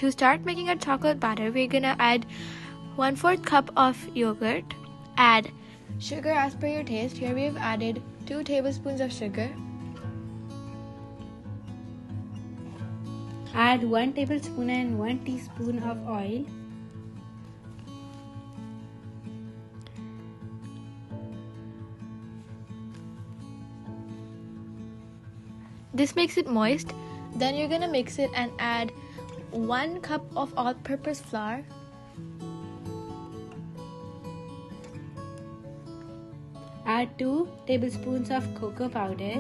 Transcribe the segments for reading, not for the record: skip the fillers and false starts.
to start making our chocolate batter, we're gonna add 1/4 cup of yogurt, add sugar as per your taste. Here we have added 2 tablespoons of sugar. Add 1 tablespoon and 1 teaspoon of oil. This makes it moist. Then you're gonna mix it and add 1 cup of all-purpose flour, Add 2 tablespoons of cocoa powder.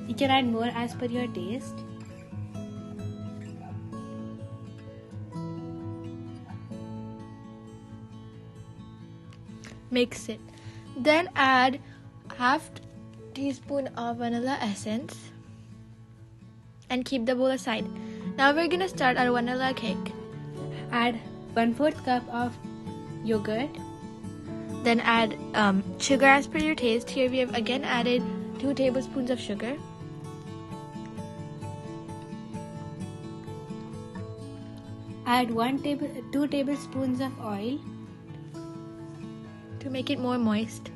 You can add more as per your taste. mix it. Then add half teaspoon of vanilla essence and keep the bowl aside. Now we're gonna start our vanilla cake. Add 1/4 cup of yogurt. Then add sugar as per your taste. Here we have again added 2 tablespoons of sugar. Add 2 tablespoons of oil. To make it more moist.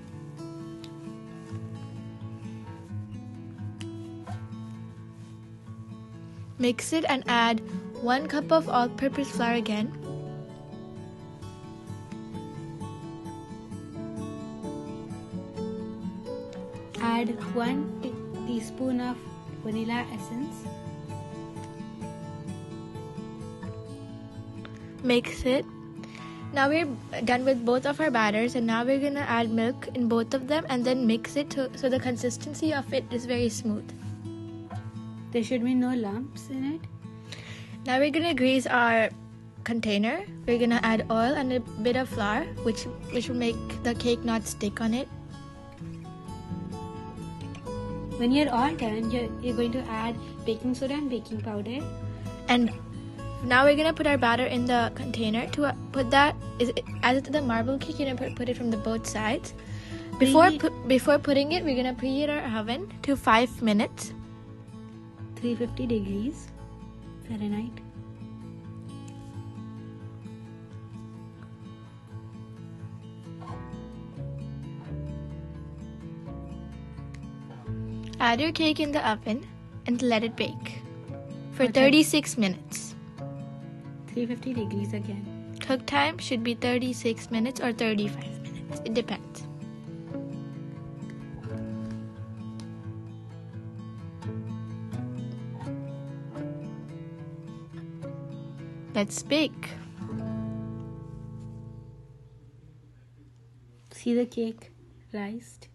Mix it and add 1 cup of all-purpose flour again. Add 1 teaspoon of vanilla essence. Mix it. Now we're done with both of our batters, and now we're gonna add milk in both of them and then mix it so the consistency of it is very smooth. There should be no lumps in it. Now we're gonna grease our container. We're gonna add oil and a bit of flour, which will make the cake not stick on it. When you're all done, you're going to add baking soda and baking powder. And now we're gonna put our batter in the container. To put that, as it's the marble cake, you're gonna put it from the both sides. Before putting it, we're gonna preheat our oven to 5 minutes. 350 degrees Fahrenheit. Add your cake in the oven and let it bake for 36 minutes. 350 degrees again. Cook time should be 36 minutes or 35 minutes. It depends. Let's bake. See the cake rised.